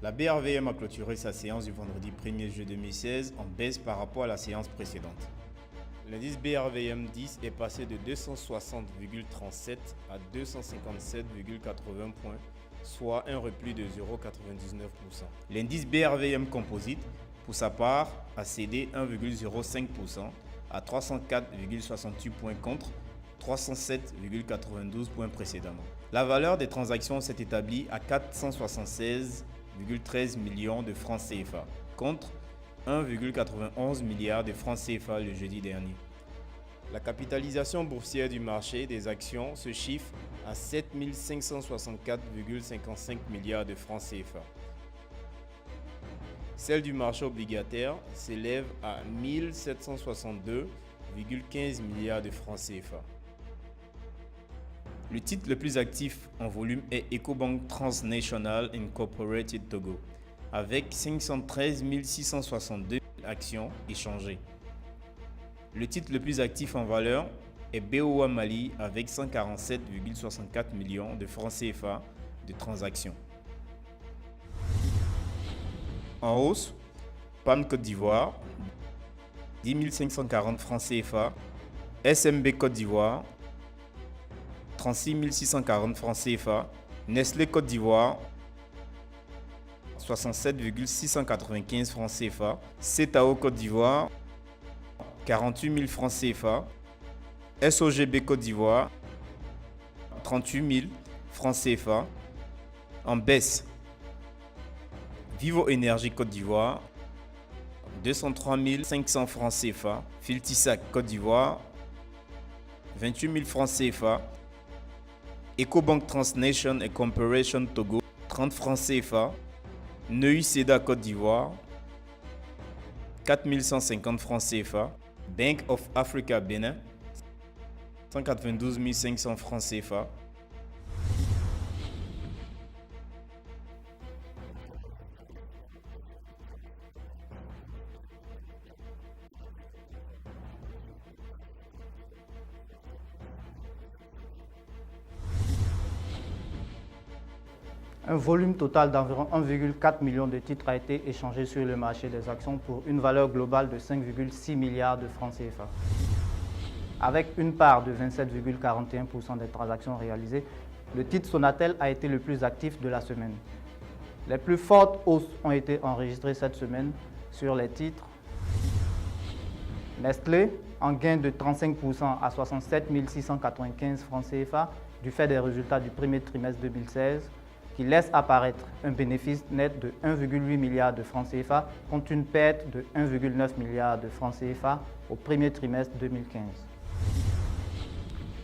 La BRVM a clôturé sa séance du vendredi 1er juillet 2016 en baisse par rapport à la séance précédente. L'indice BRVM 10 est passé de 260,37 à 257,80 points, soit un repli de 0,99%. L'indice BRVM Composite, pour sa part, a cédé 1,05% à 304,68 points contre 307,92 points précédemment. La valeur des transactions s'est établie à 476,13 millions de francs CFA contre 1,91 milliard de francs CFA le jeudi dernier. La capitalisation boursière du marché des actions se chiffre à 7 564,55 milliards de francs CFA. Celle du marché obligataire s'élève à 1 762,15 milliards de francs CFA. Le titre le plus actif en volume est Ecobank Transnational Incorporated Togo, avec 513 662 actions échangées. Le titre le plus actif en valeur est BOA Mali, avec 147,64 millions de francs CFA de transactions. En hausse, PAM Côte d'Ivoire, 10 540 francs CFA, SMB Côte d'Ivoire, 36 640 francs CFA, Nestlé Côte d'Ivoire, 67,695 francs CFA, CETAO Côte d'Ivoire, 48 000 francs CFA, SOGB Côte d'Ivoire, 38 000 francs CFA, en baisse. Vivo Énergie Côte d'Ivoire, 203 500 francs CFA, Filtisac Côte d'Ivoire, 28 000 francs CFA, Ecobank Transnation Incorporation Togo, 30 francs CFA, Neuilly Seda Côte d'Ivoire, 4 150 francs CFA, Bank of Africa Bénin, 192 500 francs CFA. Un volume total d'environ 1,4 million de titres a été échangé sur le marché des actions pour une valeur globale de 5,6 milliards de francs CFA. Avec une part de 27,41% des transactions réalisées, le titre Sonatel a été le plus actif de la semaine. Les plus fortes hausses ont été enregistrées cette semaine sur les titres Nestlé, en gain de 35% à 67 695 francs CFA du fait des résultats du premier trimestre 2016, qui laisse apparaître un bénéfice net de 1,8 milliard de francs CFA contre une perte de 1,9 milliard de francs CFA au premier trimestre 2015.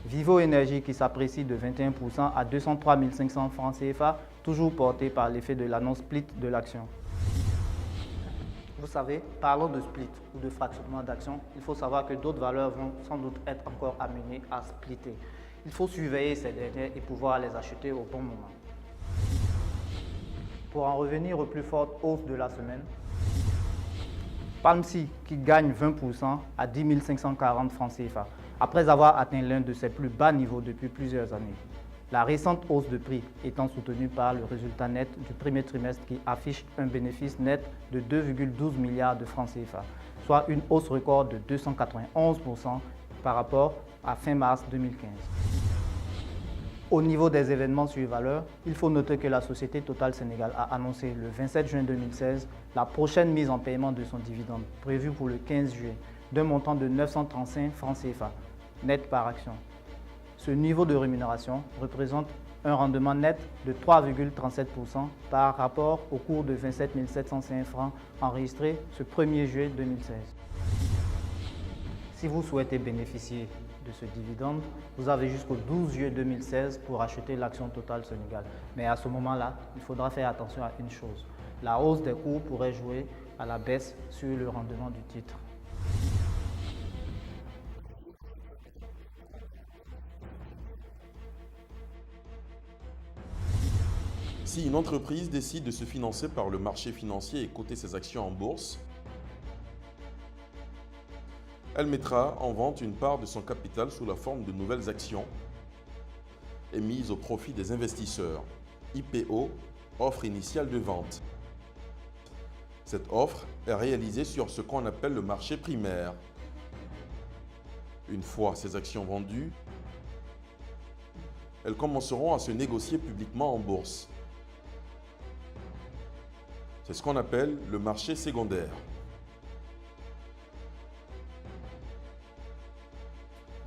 Vivo Énergie qui s'apprécie de 21% à 203 500 francs CFA, toujours porté par l'effet de l'annonce split de l'action. Vous savez, parlons de split ou de fractionnement d'actions, il faut savoir que d'autres valeurs vont sans doute être encore amenées à splitter. Il faut surveiller ces dernières et pouvoir les acheter au bon moment. Pour en revenir aux plus fortes hausses de la semaine, Palmsi qui gagne 20% à 10 540 francs CFA, après avoir atteint l'un de ses plus bas niveaux depuis plusieurs années. La récente hausse de prix étant soutenue par le résultat net du premier trimestre qui affiche un bénéfice net de 2,12 milliards de francs CFA, soit une hausse record de 291% par rapport à fin mars 2015. Au niveau des événements sur valeur, il faut noter que la société Total Sénégal a annoncé le 27 juin 2016 la prochaine mise en paiement de son dividende, prévue pour le 15 juillet, d'un montant de 935 francs CFA, net par action. Ce niveau de rémunération représente un rendement net de 3,37% par rapport au cours de 27 705 francs enregistré ce 1er juillet 2016. Si vous souhaitez bénéficier de ce dividende, vous avez jusqu'au 12 juillet 2016 pour acheter l'action Total Sénégal. Mais à ce moment-là, il faudra faire attention à une chose. La hausse des cours pourrait jouer à la baisse sur le rendement du titre. Si une entreprise décide de se financer par le marché financier et coter ses actions en bourse, elle mettra en vente une part de son capital sous la forme de nouvelles actions émises au profit des investisseurs. IPO, offre initiale de vente. Cette offre est réalisée sur ce qu'on appelle le marché primaire. Une fois ces actions vendues, elles commenceront à se négocier publiquement en bourse. C'est ce qu'on appelle le marché secondaire.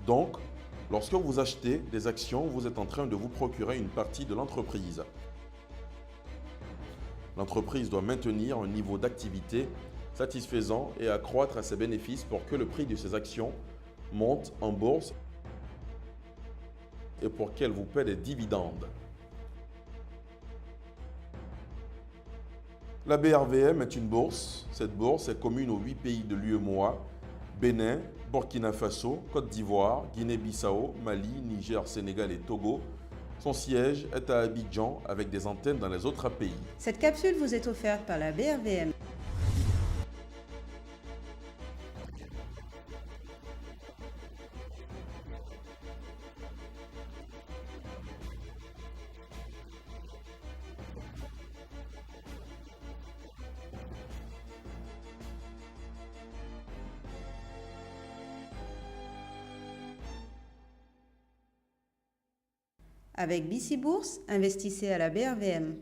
Donc, lorsque vous achetez des actions, vous êtes en train de vous procurer une partie de l'entreprise. L'entreprise doit maintenir un niveau d'activité satisfaisant et accroître ses bénéfices pour que le prix de ses actions monte en bourse et pour qu'elle vous paie des dividendes. La BRVM est une bourse. Cette bourse est commune aux 8 pays de l'UEMOA: Bénin, Burkina Faso, Côte d'Ivoire, Guinée-Bissau, Mali, Niger, Sénégal et Togo. Son siège est à Abidjan avec des antennes dans les autres pays. Cette capsule vous est offerte par la BRVM. Avec BC Bourse, investissez à la BRVM.